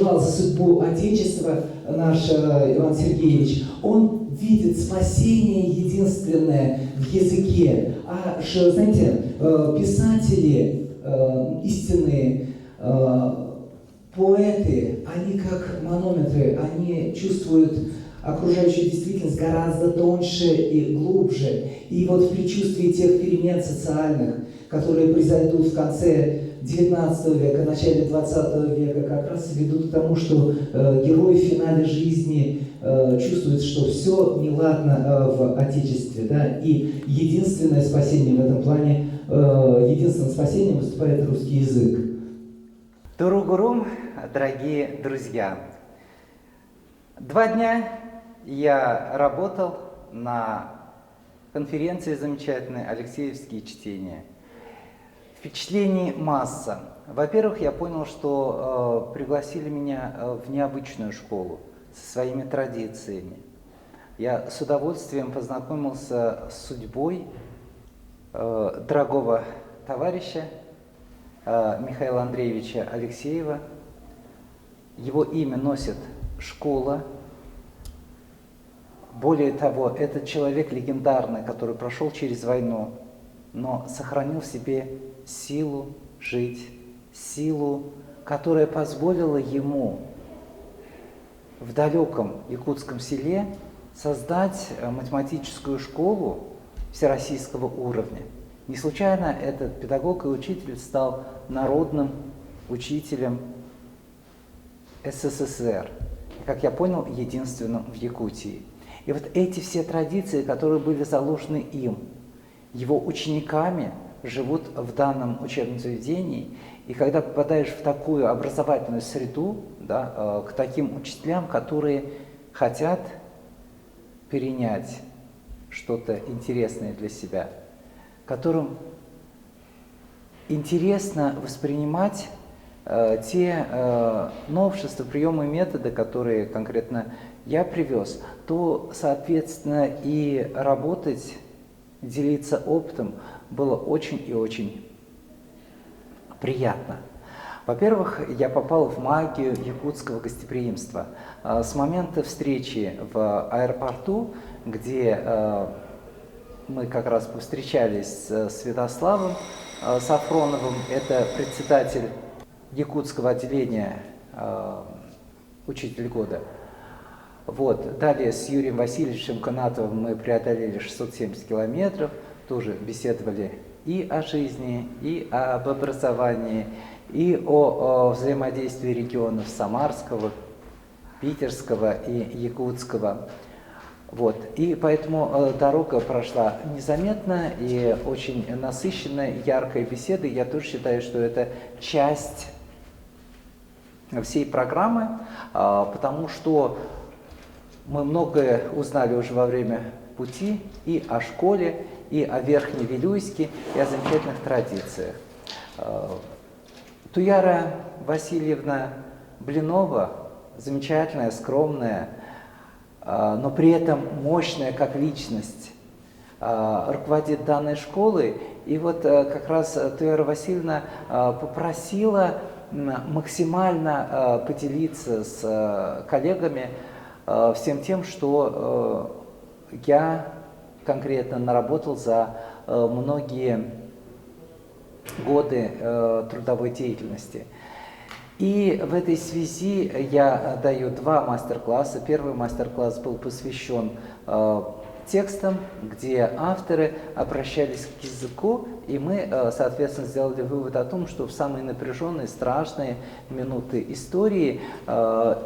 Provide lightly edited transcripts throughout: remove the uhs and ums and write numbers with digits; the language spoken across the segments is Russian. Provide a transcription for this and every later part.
переживал за судьбу Отечества наш Иван Сергеевич, он видит спасение единственное в языке. Знаете, писатели истинные, поэты, они как манометры, они чувствуют окружающую действительность гораздо тоньше и глубже. И вот в предчувствии тех перемен социальных, которые произойдут в конце XIX века, начале XX века, как раз ведут к тому, что герой в финале жизни чувствует, что все неладно в Отечестве. Да? И единственное спасение в этом плане, единственным спасением выступает русский язык. Туру-гурум, дорогие друзья! 2 дня я работал на конференции замечательной «Алексеевские чтения». Впечатлений масса. Во-первых, я понял, что пригласили меня в необычную школу со своими традициями. Я с удовольствием познакомился с судьбой дорогого товарища Михаила Андреевича Алексеева. Его имя носит школа. Более того, это человек легендарный, который прошел через войну, но сохранил в себе силу жить, силу, которая позволила ему в далеком якутском селе создать математическую школу всероссийского уровня. Не случайно этот педагог и учитель стал народным учителем СССР, как я понял, единственным в Якутии. И вот эти все традиции, которые были заложены им, его учениками, живут в данном учебном заведении. И когда попадаешь в такую образовательную среду, да, к таким учителям, которые хотят перенять что-то интересное для себя, которым интересно воспринимать те новшества, приемы, методы, которые конкретно я привез, то, соответственно, и работать, делиться опытом было очень и очень приятно. Во-первых, я попал в магию якутского гостеприимства. С момента встречи в аэропорту, где мы как раз повстречались с Святославом Сафроновым, это председатель якутского отделения «Учитель года». Вот. Далее с Юрием Васильевичем Канатовым мы преодолели 670 километров, тоже беседовали и о жизни, и об образовании, и о взаимодействии регионов Самарского, Питерского и Якутского. Вот. И поэтому дорога прошла незаметно и очень насыщенная, яркой беседы. Я тоже считаю, что это часть всей программы, потому что мы многое узнали уже во время пути и о школе, и о Верхневилюйске, и о замечательных традициях. Туяра Васильевна Блинова, замечательная, скромная, но при этом мощная как личность, руководит данной школой. И вот как раз Туяра Васильевна попросила максимально поделиться с коллегами всем тем, что я конкретно наработал за многие годы трудовой деятельности. И в этой связи я даю 2 мастер-класса. Первый мастер-класс был посвящен текстам, где авторы обращались к языку, и мы, соответственно, сделали вывод о том, что в самые напряженные, страшные минуты истории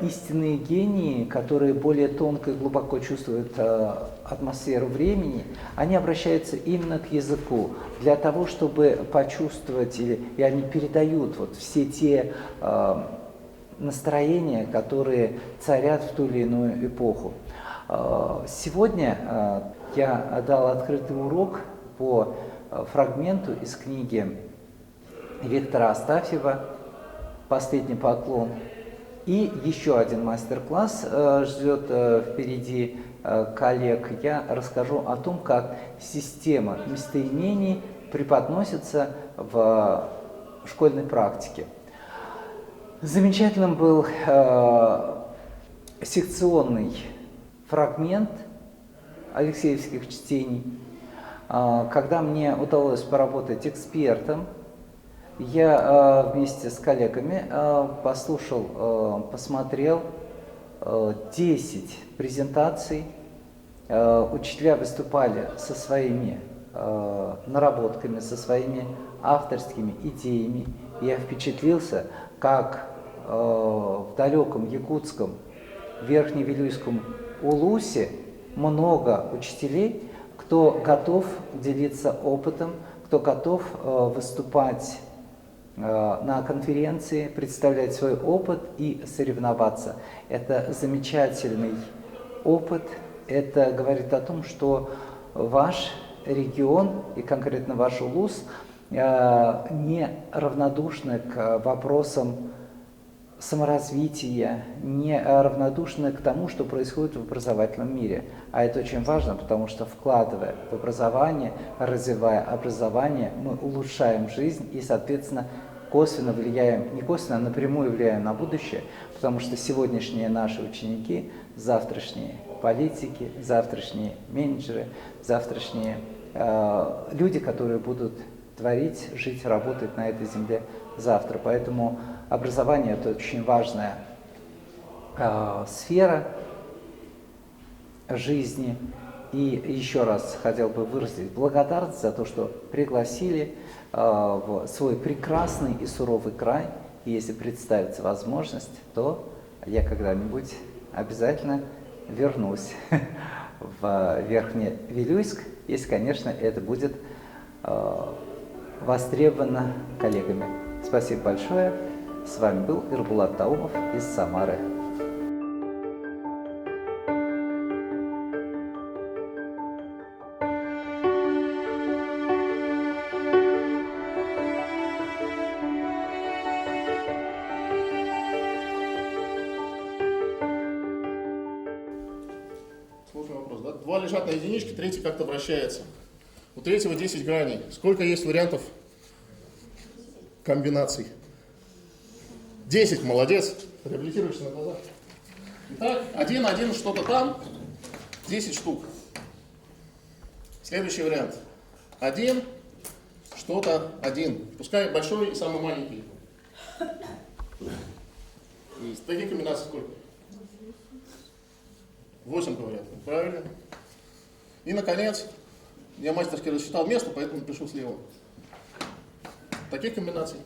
истинные гении, которые более тонко и глубоко чувствуют атмосферу времени, они обращаются именно к языку для того, чтобы почувствовать, и они передают вот все те настроения, которые царят в ту или иную эпоху. Сегодня я дал открытый урок по фрагменту из книги Виктора Астафьева «Последний поклон». И еще один мастер-класс ждет впереди коллег. Я расскажу о том, как система местоимений преподносится в школьной практике. Замечательным был секционный фрагмент Алексеевских чтений. Когда мне удалось поработать экспертом, я вместе с коллегами послушал, посмотрел 10 презентаций. Учителя выступали со своими наработками, со своими авторскими идеями. Я впечатлился, как в далеком якутском Верхневилюйском Улусе много учителей, кто готов делиться опытом, кто готов выступать на конференции, представлять свой опыт и соревноваться. Это замечательный опыт. Это говорит о том, что ваш регион и конкретно ваш Улус не равнодушны к вопросам саморазвития, не равнодушны к тому, что происходит в образовательном мире. А это очень важно, потому что, вкладывая в образование, развивая образование, мы улучшаем жизнь и, соответственно, косвенно влияем, не косвенно, а напрямую влияем на будущее, потому что сегодняшние наши ученики, завтрашние политики, завтрашние менеджеры, завтрашние люди, которые будут творить, жить, работать на этой земле завтра. Поэтому образование – это очень важная сфера жизни. И еще раз хотел бы выразить благодарность за то, что пригласили в свой прекрасный и суровый край. И если представится возможность, то я когда-нибудь обязательно вернусь в Верхневилюйск, если, конечно, это будет востребовано коллегами. Спасибо большое. С вами был Ирбулат Таумов из Самары. Сложный вопрос, да? Два лежат на единичке, третий как-то вращается. У третьего 10 граней. Сколько есть вариантов комбинаций? 10, молодец. Реабилитируешься на глазах. Итак, 1, что-то там, 10 штук. Следующий вариант. 1, что-то 1. Пускай большой и самый маленький. Таких комбинаций сколько? 8 говорят. Правильно. И, наконец, я мастерски рассчитал место, поэтому пишу слева. Таких комбинаций.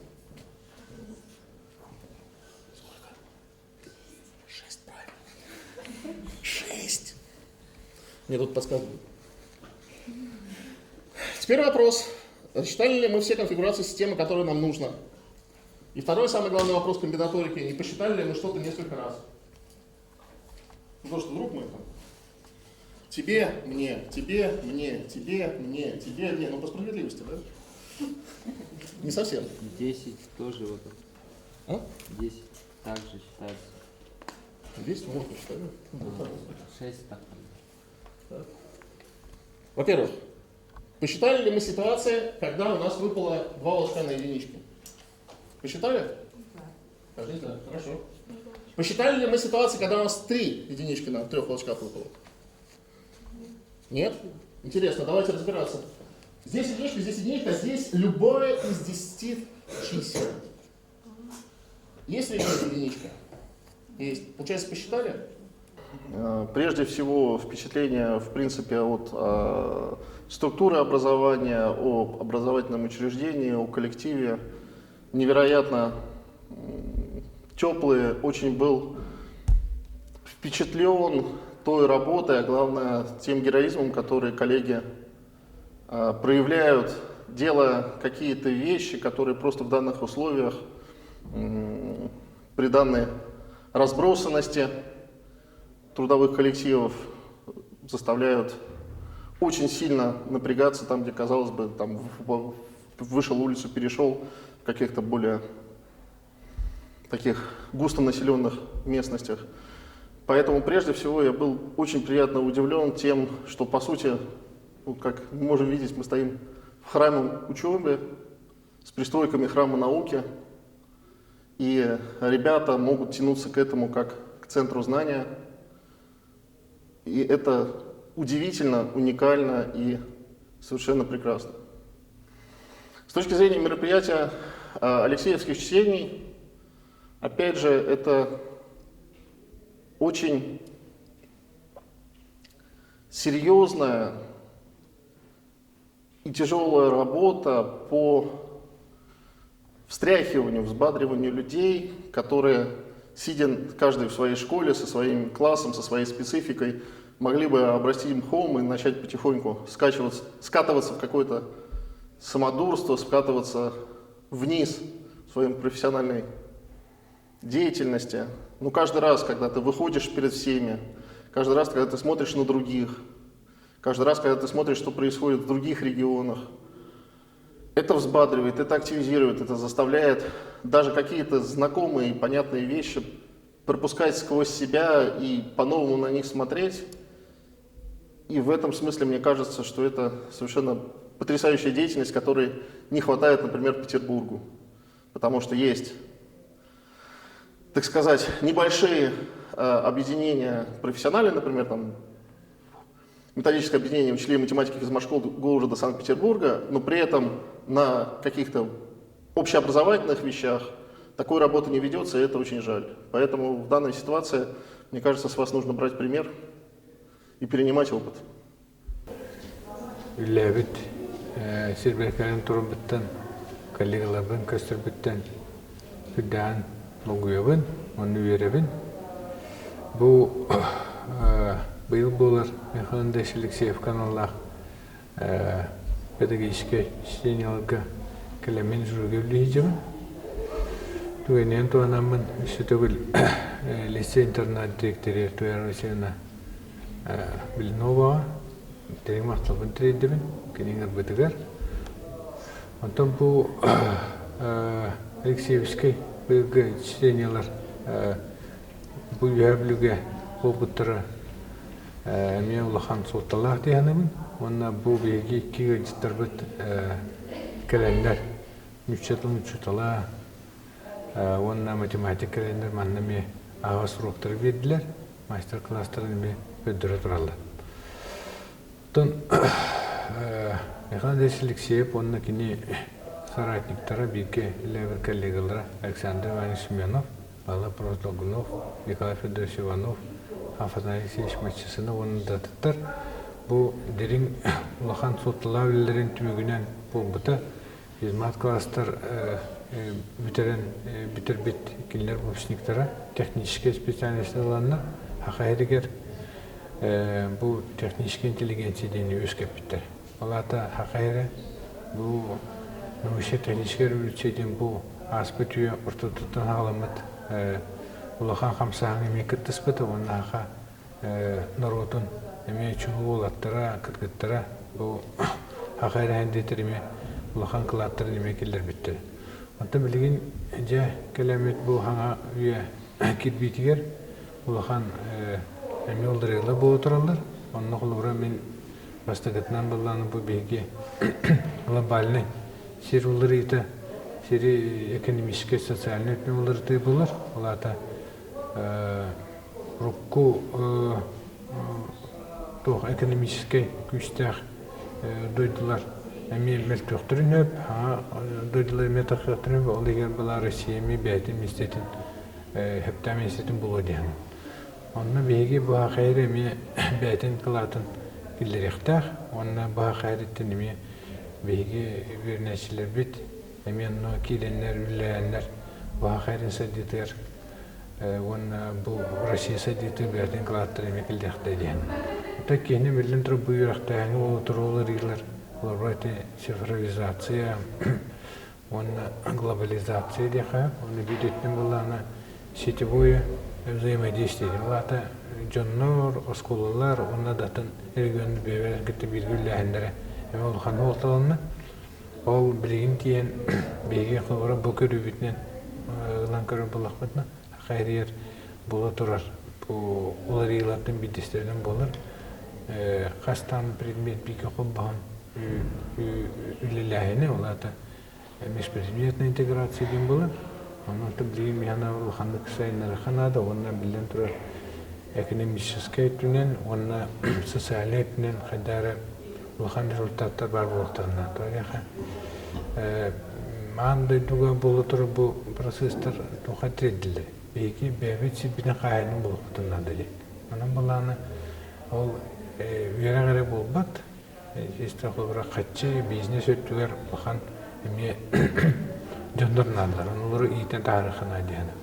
Сколько? 6, правильно. 6. Мне тут подсказывают. Теперь вопрос. Рассчитали ли мы все конфигурации системы, которые нам нужно? И второй, самый главный вопрос комбинаторики. Не посчитали ли мы что-то несколько раз? Потому что вдруг мы там тебе, мне, тебе, мне, тебе, мне, тебе, мне. Ну, по справедливости, да? Не совсем. 10 тоже вот. А? 10 также считается. 10 можно считать, да? 6 так. Во-первых, посчитали ли мы ситуации, когда у нас выпало 2 волчка на единичке? Посчитали? Да. Каждый знает. Хорошо. Посчитали ли мы ситуации, когда у нас 3 единички на 3 волчках выпало? Нет? Интересно, давайте разбираться. Здесь единичка, здесь любое из 10 чисел. Есть ли здесь единичка? Есть. Получается, посчитали? Прежде всего, впечатление, в принципе, от структуры образования, об образовательном учреждении, о коллективе невероятно теплые. Очень был впечатлен той работой, а главное, тем героизмом, который коллеги проявляют, делая какие-то вещи, которые просто в данных условиях, при данной разбросанности трудовых коллективов заставляют очень сильно напрягаться там, где, казалось бы, там вышел улицу, перешел в каких-то более таких густонаселенных местностях. Поэтому прежде всего я был очень приятно удивлен тем, что по сути, ну, как мы можем видеть, мы стоим в храме учебы с пристройками храма науки. и ребята могут тянуться к этому как к центру знания. И это удивительно, уникально и совершенно прекрасно. С точки зрения мероприятия Алексеевских чтений, опять же, это очень серьезная и тяжелая работа по встряхиванию, взбадриванию людей, которые, сидя каждый в своей школе, со своим классом, со своей спецификой, могли бы обрасти мхом и начать потихоньку скатываться в какое-то самодурство, скатываться вниз в своей профессиональной деятельности. Но каждый раз, когда ты выходишь перед всеми, каждый раз, когда ты смотришь на других, каждый раз, когда ты смотришь, что происходит в других регионах, это взбадривает, это активизирует, это заставляет даже какие-то знакомые и понятные вещи пропускать сквозь себя и по-новому на них смотреть. И в этом смысле мне кажется, что это совершенно потрясающая деятельность, которой не хватает, например, Петербургу. Потому что есть, так сказать, небольшие объединения профессиональные, например, там, методическое объединение учителей математики физмат-школ города Санкт-Петербурга, но при этом на каких-то общеобразовательных вещах такой работы не ведется, и это очень жаль. Поэтому в данной ситуации, мне кажется, с вас нужно брать пример и перенимать опыт. Үләбит, сирберкәлен турбыттан, коллегалардан көстөрбүттен, хүддән логуябын, оны веребін. Бұл быйыл болар Михайлович Алексеев каналлах педагогическое чтенияларга кәлемен жүрге үлейджімін. Тугенен туанамын үші төгіл лицей-интернат директоры Туяр Васильевна Блиноваға терек мақталбын тірейдімін, кенеңер бітігер. Онтан бұл Алексеевский быйылғы чтениялар бұл үйәбіліге бұл бұттыры мен ұлақан сотталақ дейінімін. Онна бұл бейге кеге жыттар бұт кәлендер, мүчетала, онна математик кәлендер маннаме ағас ұруқтары берділер, мастер-класстарын бе өддірі тұралар. Михайлович Алексеев, онна кені соратниктара бейке ләбір коллегалары Александр Иванович Семенов, Бала Проздолгунов, Николай Федорович Иванов, Афазан Алексеевич Матчысыны оның датыттар. Бұл дерін ұлақан соттыла өлілерін түмігінен бұл бұта физмат класстар бітір-біт кенлер бұпшниктара технический специалисті оланна хақайрегер бұл технический интеллигенция дейіне өскеп біттер. Олата хақайры бұл нөміше технический революцияден бұл аспы түйе ұртытыттан ағаламыд ұлақан қамсағын емекет тұспыты, оның аға народын эме чугу олаттара, кыргыттара, бұл хақайры әндетір еме ұлақан қылаттыр еме келдер бітті. Онтан білген жа кәлемет бұл хаңа үйе кирбейтігер, ұлақан әме олдырығылы бұл отыралар. Онны құлығыра мен бастығытынан болғаны бұл бейге глобальный сер олары еті, сері экономический, социальный өтмен олары түй болар. Олата рукку экономический күштәк дойдылар әме мәлтөқтірін өп, дойдылар мәлтөқтірін өп, ол егер бұла Россиями бәйтін местетін, хөптәм местетін болу дейін. Онына бейге бұға қайыр әме бәйтін қылатын келдеректәқ, онына бұға қайреттен әме бейге вернәшілер бет, әме ұнна кейленлер, үләйәнлер бұға қайрын сәдетер, онына бұл Россия сәдеті бәйтін қылаттыр әме келдеректәй дейін. Так кені білін тұрып бұйырақтағаны ол тұрулар елер. Олар бұрайты цифровизация, оны глобализация дейқа, оны бүйдеттен болағына сетевое взаимодействие. Олата жоннор, осколалар, оны датын регионы бәйбәр кітті білгілі әндері. Ол қаны олталанны. Ол білген тиен бейге қылғыра бұл көрі бітінен ұлан көрі болақ бұтына қайрер бола тұрар. Олар елаттың бейдестерден болар. Қастан предмет бейке құлбаған үліләйіні, олата межпредметная интеграция ден болар. Onun tabii mihana ulhanlık sayınları kanada onlar bilen tur ekonomический tünen onlar sosyal tünen kadar ulhan rezultatlar var bulutlarına. Toyaka manda duga bulutur bu prosesler tuhat edildi. Belki bebeci bir kayının bulutlarına dedi. Onun bulanı ol yere göre bulbat. İşte olarak kaççı biznes ötüler bakan emi Jondornalar, onları iyiden tarihine diyelim.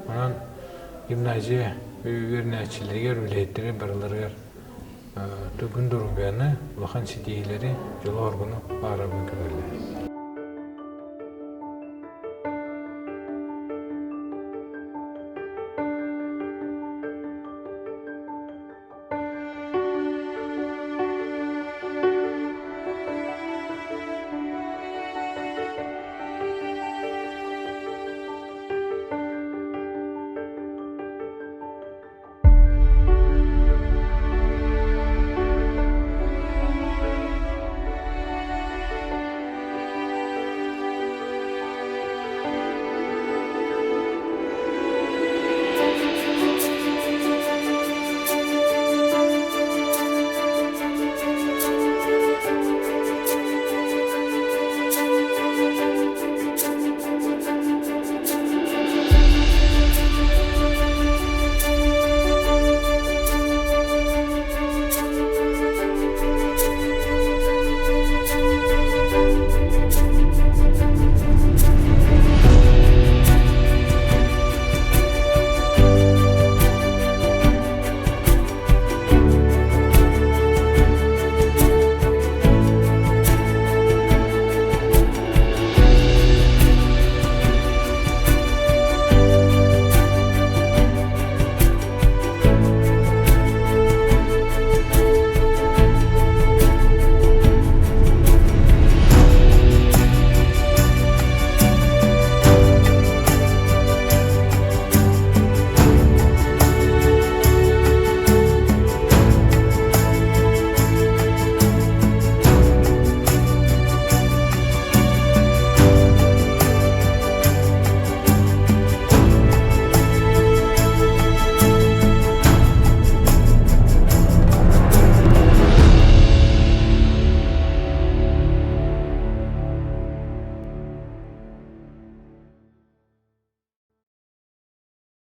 Onun gimnaziya öğrencilerine, öğrencileri, baraları tügün durum beyanı, bakan sitiyeleri, yol organı, bağırma görürler.